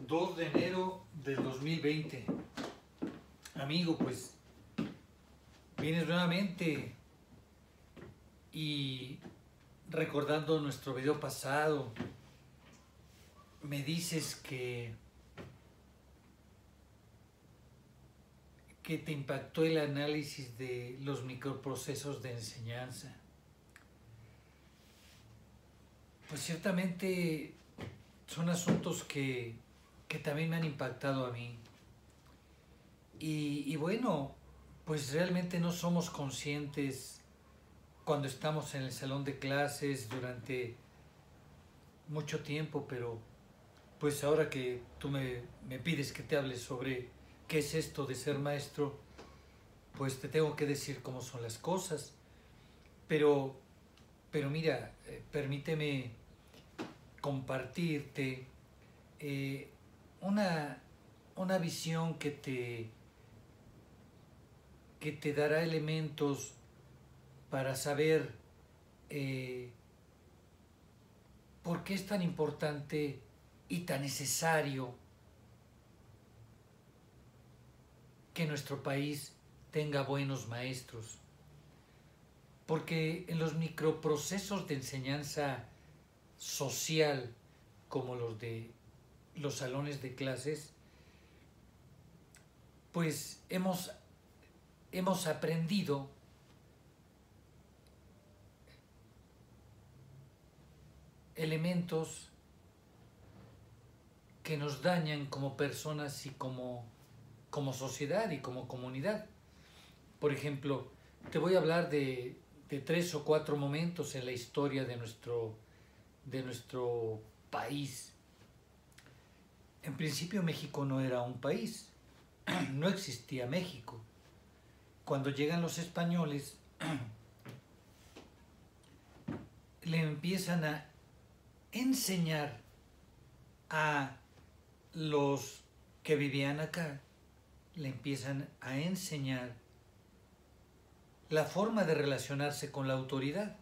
2 de enero del 2020. Amigo, pues vienes nuevamente y recordando nuestro video pasado, me dices que te impactó el análisis de los microprocesos de enseñanza. Pues ciertamente son asuntos que también me han impactado a mí. Y bueno, pues realmente no somos conscientes cuando estamos en el salón de clases durante mucho tiempo, pero pues ahora que tú me pides que te hable sobre qué es esto de ser maestro, pues te tengo que decir cómo son las cosas. Pero mira, permíteme compartirte una visión que te dará elementos para saber por qué es tan importante y tan necesario que nuestro país tenga buenos maestros. Porque en los microprocesos de enseñanza social, como los de los salones de clases, pues hemos aprendido elementos que nos dañan como personas y como sociedad y como comunidad. Por ejemplo, te voy a hablar de 3 o 4 momentos en la historia de nuestro país. En principio México no era un país, no existía México. Cuando llegan los españoles, le empiezan a enseñar a los que vivían acá, le empiezan a enseñar la forma de relacionarse con la autoridad.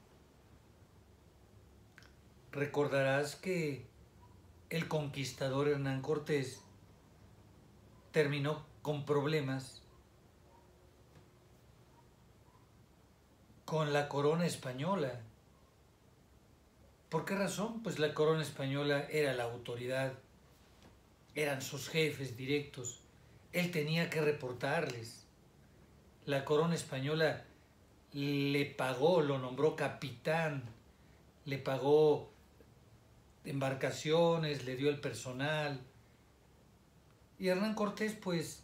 Recordarás que el conquistador Hernán Cortés terminó con problemas con la corona española. ¿Por qué razón? Pues la corona española era la autoridad, eran sus jefes directos, él tenía que reportarles. La corona española le pagó, lo nombró capitán, le pagó embarcaciones, le dio el personal. Y Hernán Cortés pues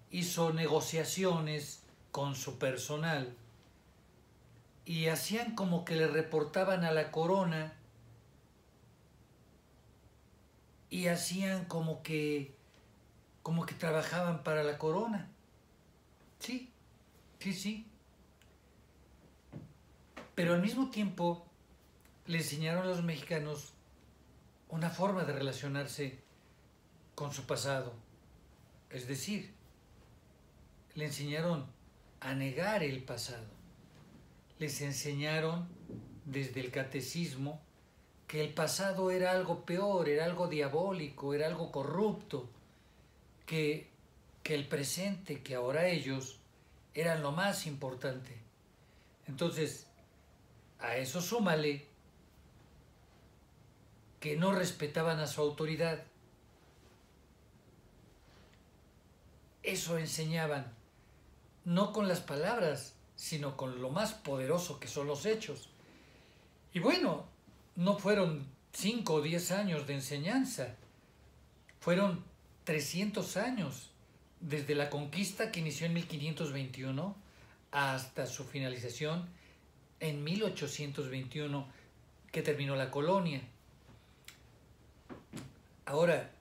hizo negociaciones con su personal y hacían como que le reportaban a la corona y hacían como que trabajaban para la corona. Sí. Pero al mismo tiempo le enseñaron a los mexicanos una forma de relacionarse con su pasado. Es decir, le enseñaron a negar el pasado. Les enseñaron desde el catecismo que el pasado era algo peor, era algo diabólico, era algo corrupto, que el presente, que ahora ellos, eran lo más importante. Entonces, a eso súmale que no respetaban a su autoridad. Eso enseñaban, no con las palabras, sino con lo más poderoso que son los hechos. Y bueno, no fueron 5 o 10 años de enseñanza, fueron 300 años, desde la conquista que inició en 1521 hasta su finalización en 1821, que terminó la colonia. Ahora,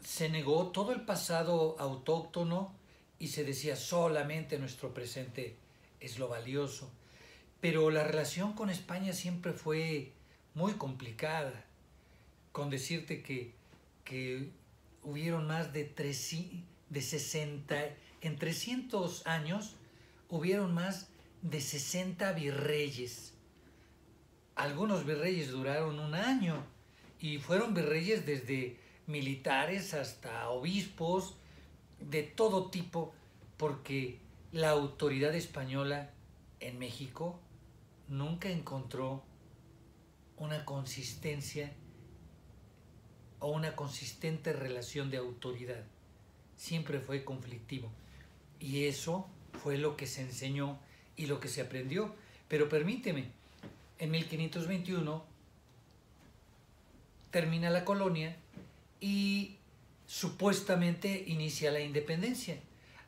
se negó todo el pasado autóctono y se decía solamente nuestro presente es lo valioso. Pero la relación con España siempre fue muy complicada. Con decirte que hubieron más de 60, en 300 años hubieron más de 60 virreyes. Algunos virreyes duraron un año y fueron virreyes desde militares hasta obispos, de todo tipo, porque la autoridad española en México nunca encontró una consistencia o una consistente relación de autoridad. Siempre fue conflictivo. Y eso fue lo que se enseñó y lo que se aprendió. Pero permíteme, en 1521 termina la colonia y supuestamente inicia la independencia.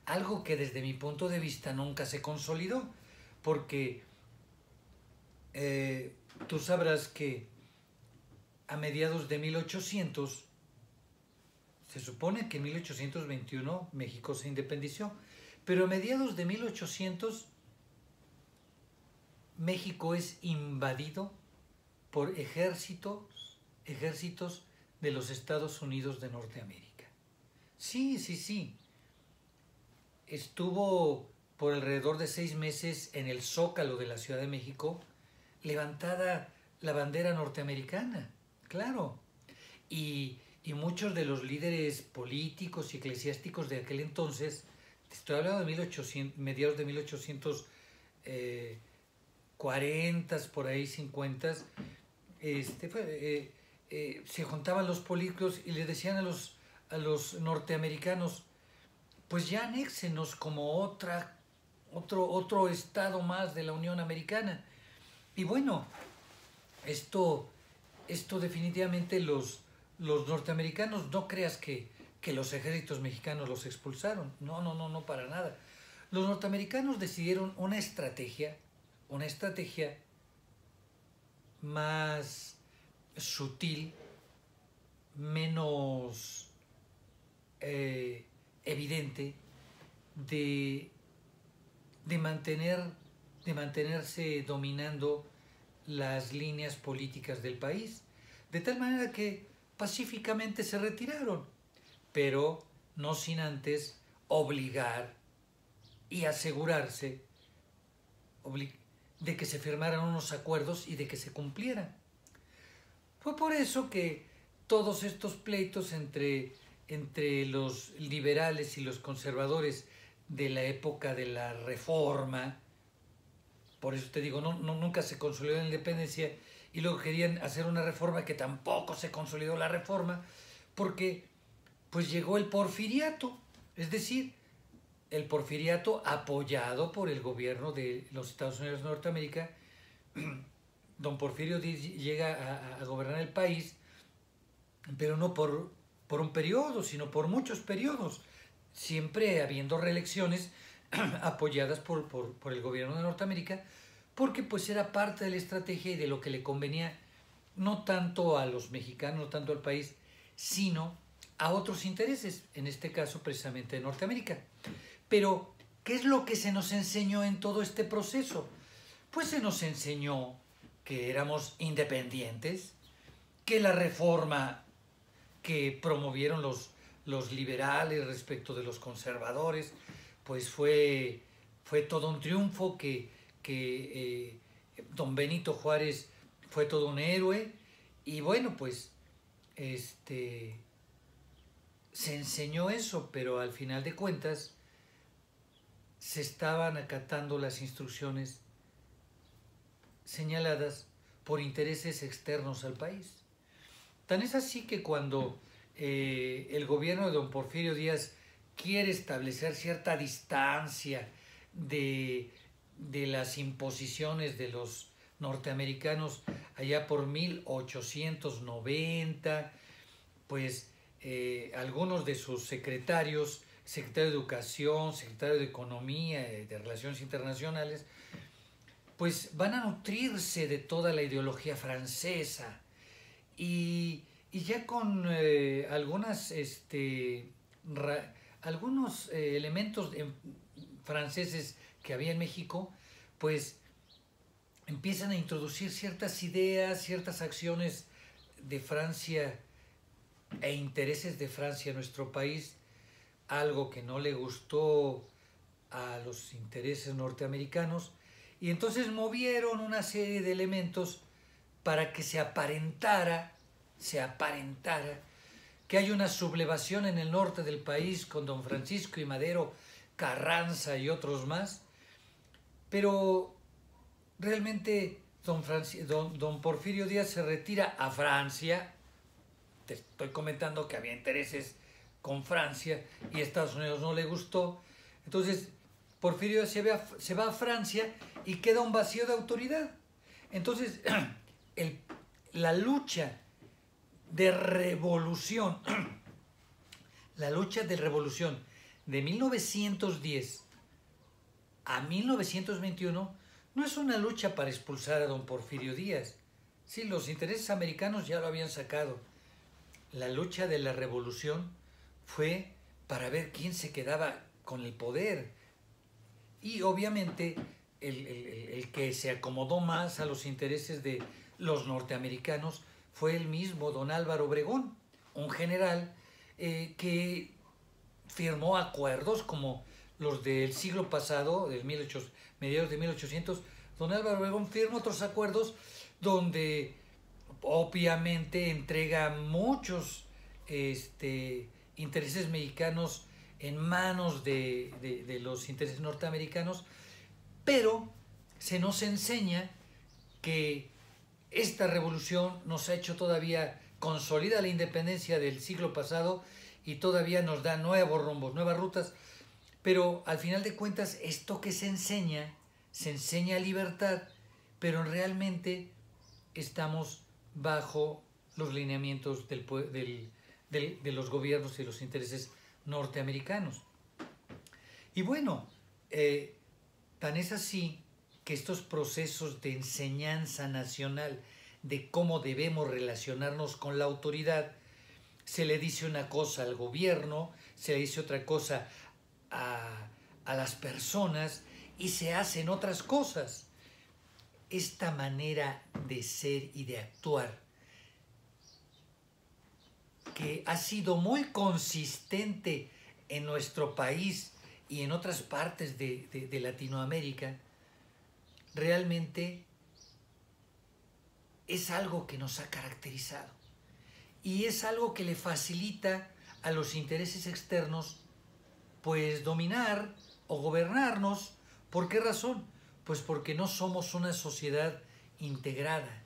Algo que desde mi punto de vista nunca se consolidó, porque tú sabrás que a mediados de 1800, se supone que en 1821 México se independizó, pero a mediados de 1800 México es invadido por ejércitos de los Estados Unidos de Norteamérica. Sí, sí, sí. Estuvo por alrededor de 6 meses en el Zócalo de la Ciudad de México levantada la bandera norteamericana, claro. Y muchos de los líderes políticos y eclesiásticos de aquel entonces, te estoy hablando de 1800, mediados de 1840, por ahí 50, se juntaban los políticos y le decían a los norteamericanos, pues ya anéxenos como otro estado más de la Unión Americana. Y bueno, esto definitivamente los norteamericanos, no creas que los ejércitos mexicanos los expulsaron. No, para nada. Los norteamericanos decidieron una estrategia más sutil, menos evidente de mantenerse dominando las líneas políticas del país, de tal manera que pacíficamente se retiraron, pero no sin antes obligar y asegurarse de que se firmaran unos acuerdos y de que se cumplieran. Fue por eso que todos estos pleitos entre los liberales y los conservadores de la época de la Reforma, por eso te digo, nunca se consolidó la independencia, y luego querían hacer una reforma que tampoco se consolidó la reforma, porque pues llegó el porfiriato, es decir, el porfiriato apoyado por el gobierno de los Estados Unidos de Norteamérica. Don Porfirio llega a gobernar el país, pero no por un periodo, sino por muchos periodos, siempre habiendo reelecciones apoyadas por el gobierno de Norteamérica, porque pues era parte de la estrategia y de lo que le convenía no tanto a los mexicanos, no tanto al país, sino a otros intereses, en este caso precisamente de Norteamérica. Pero, ¿qué es lo que se nos enseñó en todo este proceso? Pues se nos enseñó que éramos independientes, que la reforma que promovieron los liberales respecto de los conservadores, pues fue todo un triunfo, que don Benito Juárez fue todo un héroe, y bueno, pues se enseñó eso, pero al final de cuentas se estaban acatando las instrucciones señaladas por intereses externos al país. Tan es así que cuando el gobierno de don Porfirio Díaz quiere establecer cierta distancia de las imposiciones de los norteamericanos allá por 1890, pues algunos de sus secretarios, secretario de Educación, secretario de Economía, de Relaciones Internacionales, pues van a nutrirse de toda la ideología francesa, y ya con algunos elementos franceses que había en México, pues empiezan a introducir ciertas ideas, ciertas acciones de Francia e intereses de Francia en nuestro país, algo que no le gustó a los intereses norteamericanos, y entonces movieron una serie de elementos para que se aparentara se aparentara que hay una sublevación en el norte del país con don Francisco y Madero, Carranza y otros más, pero realmente don Porfirio Díaz se retira a Francia. Te estoy comentando que había intereses con Francia y a Estados Unidos no le gustó. Entonces Porfirio se va a Francia y queda un vacío de autoridad. Entonces la lucha de revolución, la lucha de revolución de 1910 a 1921 no es una lucha para expulsar a don Porfirio Díaz. Sí, los intereses americanos ya lo habían sacado. La lucha de la revolución fue para ver quién se quedaba con el poder. Y obviamente el que se acomodó más a los intereses de los norteamericanos fue el mismo don Álvaro Obregón, un general que firmó acuerdos como los del siglo pasado, mediados de 1800. Don Álvaro Obregón firma otros acuerdos donde obviamente entrega muchos intereses mexicanos en manos de los intereses norteamericanos, pero se nos enseña que esta revolución nos ha hecho todavía, consolida la independencia del siglo pasado y todavía nos da nuevos rumbos, nuevas rutas, pero al final de cuentas esto que se enseña libertad, pero realmente estamos bajo los lineamientos de los gobiernos y los intereses norteamericanos. Y bueno, tan es así que estos procesos de enseñanza nacional de cómo debemos relacionarnos con la autoridad, se le dice una cosa al gobierno, se le dice otra cosa a las personas y se hacen otras cosas. Esta manera de ser y de actuar, que ha sido muy consistente en nuestro país y en otras partes de Latinoamérica, realmente es algo que nos ha caracterizado y es algo que le facilita a los intereses externos pues dominar o gobernarnos. ¿Por qué razón? Pues porque no somos una sociedad integrada,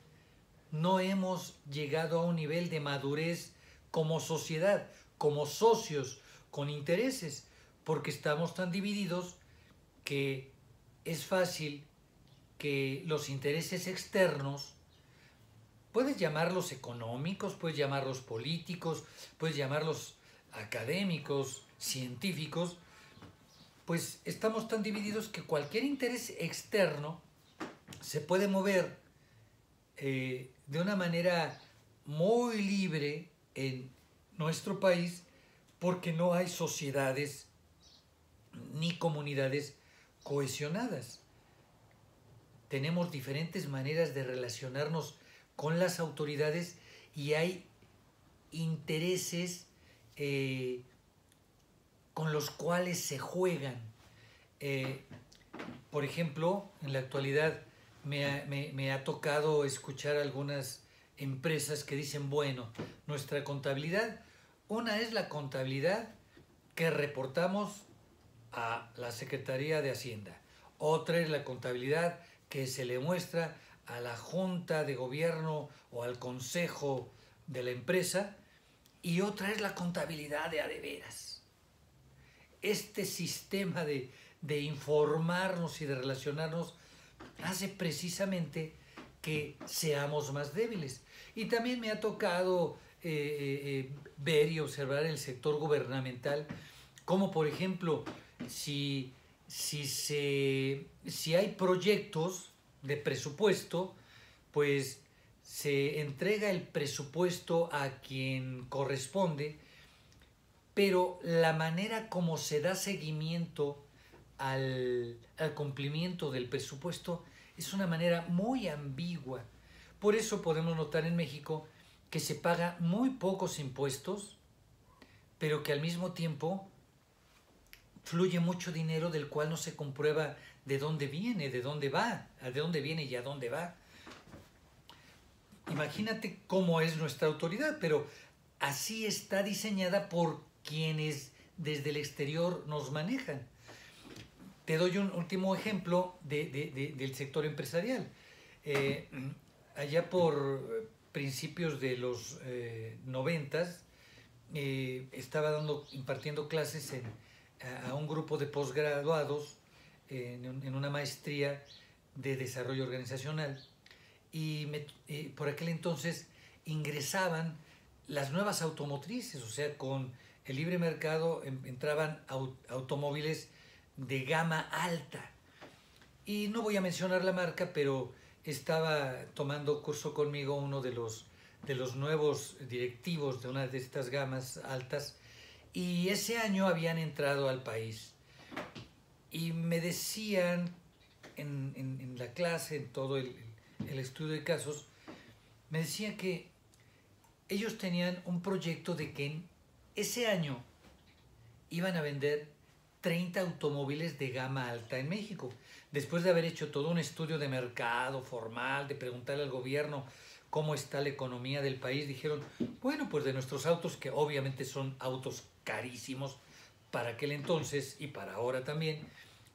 no hemos llegado a un nivel de madurez como sociedad, como socios, con intereses, porque estamos tan divididos que es fácil que los intereses externos, puedes llamarlos económicos, puedes llamarlos políticos, puedes llamarlos académicos, científicos, pues estamos tan divididos que cualquier interés externo se puede mover de una manera muy libre en nuestro país porque no hay sociedades ni comunidades cohesionadas. Tenemos diferentes maneras de relacionarnos con las autoridades y hay intereses con los cuales se juegan. Por ejemplo, en la actualidad me ha tocado escuchar algunas empresas que dicen, bueno, nuestra contabilidad, una es la contabilidad que reportamos a la Secretaría de Hacienda, otra es la contabilidad que se le muestra a la Junta de Gobierno o al Consejo de la empresa, y otra es la contabilidad de a de veras. Este sistema de informarnos y de relacionarnos hace precisamente que seamos más débiles. Y también me ha tocado ver y observar el sector gubernamental, como por ejemplo, si hay proyectos de presupuesto, pues se entrega el presupuesto a quien corresponde, pero la manera como se da seguimiento al cumplimiento del presupuesto es una manera muy ambigua. Por eso podemos notar en México que se paga muy pocos impuestos, pero que al mismo tiempo fluye mucho dinero del cual no se comprueba de dónde viene, de dónde va, de dónde viene y a dónde va. imagínate cómo es nuestra autoridad, pero así está diseñada por quienes desde el exterior nos manejan. Te doy un último ejemplo del sector empresarial. Allá por principios de los 90, estaba impartiendo clases a un grupo de posgraduados en una maestría de desarrollo organizacional, y por aquel entonces ingresaban las nuevas automotrices, o sea, con el libre mercado entraban automóviles de gama alta. Y no voy a mencionar la marca, pero estaba tomando curso conmigo uno de los nuevos directivos de una de estas gamas altas, y ese año habían entrado al país. Y me decían en la clase, en todo el estudio de casos, me decían que ellos tenían un proyecto de que en ese año iban a vender 30 automóviles de gama alta en México. Después de haber hecho todo un estudio de mercado formal, de preguntarle al gobierno cómo está la economía del país, dijeron, bueno, pues de nuestros autos, que obviamente son autos carísimos para aquel entonces y para ahora también,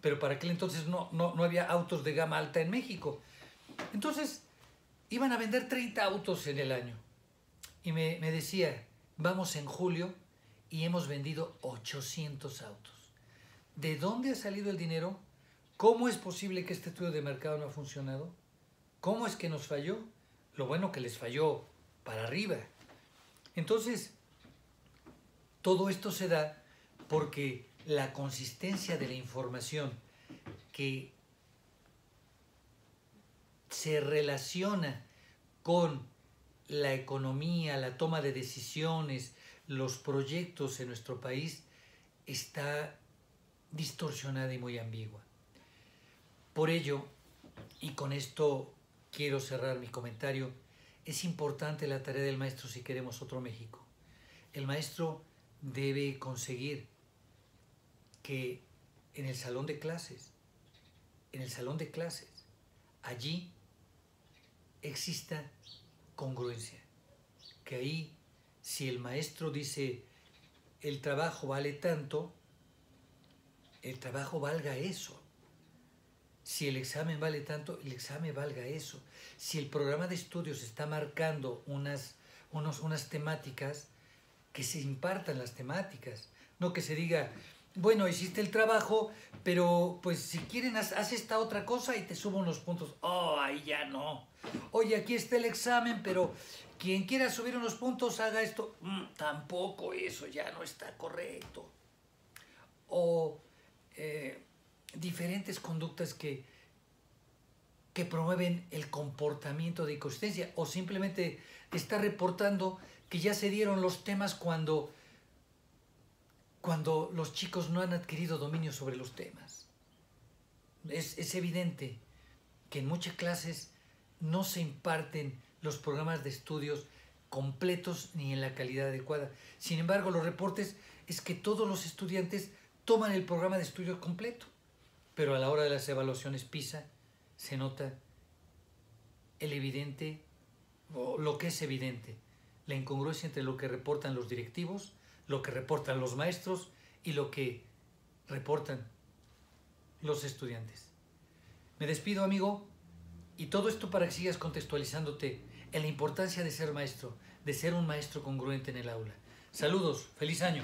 pero para aquel entonces no había autos de gama alta en México. Entonces iban a vender 30 autos en el año. Y me decía, vamos en julio y hemos vendido 800 autos. ¿De dónde ha salido el dinero? ¿Cómo es posible que este estudio de mercado no ha funcionado? ¿Cómo es que nos falló? Lo bueno que les falló para arriba. Entonces, todo esto se da porque la consistencia de la información que se relaciona con la economía, la toma de decisiones, los proyectos en nuestro país está distorsionada y muy ambigua. Por ello, y con esto quiero cerrar mi comentario, es importante la tarea del maestro si queremos otro México. El maestro debe conseguir que en el salón de clases, allí exista congruencia. Que ahí, si el maestro dice el trabajo vale tanto, el trabajo valga eso. Si el examen vale tanto, el examen valga eso. Si el programa de estudios está marcando unas temáticas, que se impartan las temáticas. No que se diga, bueno, hiciste el trabajo, pero pues si quieren haz esta otra cosa y te subo unos puntos. Oh, ahí ya no. Oye, aquí está el examen, pero quien quiera subir unos puntos haga esto. Tampoco, eso ya no está correcto. O diferentes conductas que promueven el comportamiento de inconsistencia, o simplemente está reportando que ya se dieron los temas cuando los chicos no han adquirido dominio sobre los temas. Es evidente que en muchas clases no se imparten los programas de estudios completos ni en la calidad adecuada. Sin embargo, los reportes es que todos los estudiantes toman el programa de estudio completo, pero a la hora de las evaluaciones PISA se nota el evidente, o lo que es evidente, la incongruencia entre lo que reportan los directivos, lo que reportan los maestros y lo que reportan los estudiantes. Me despido, amigo, y todo esto para que sigas contextualizándote en la importancia de ser maestro, de ser un maestro congruente en el aula. Saludos, feliz año.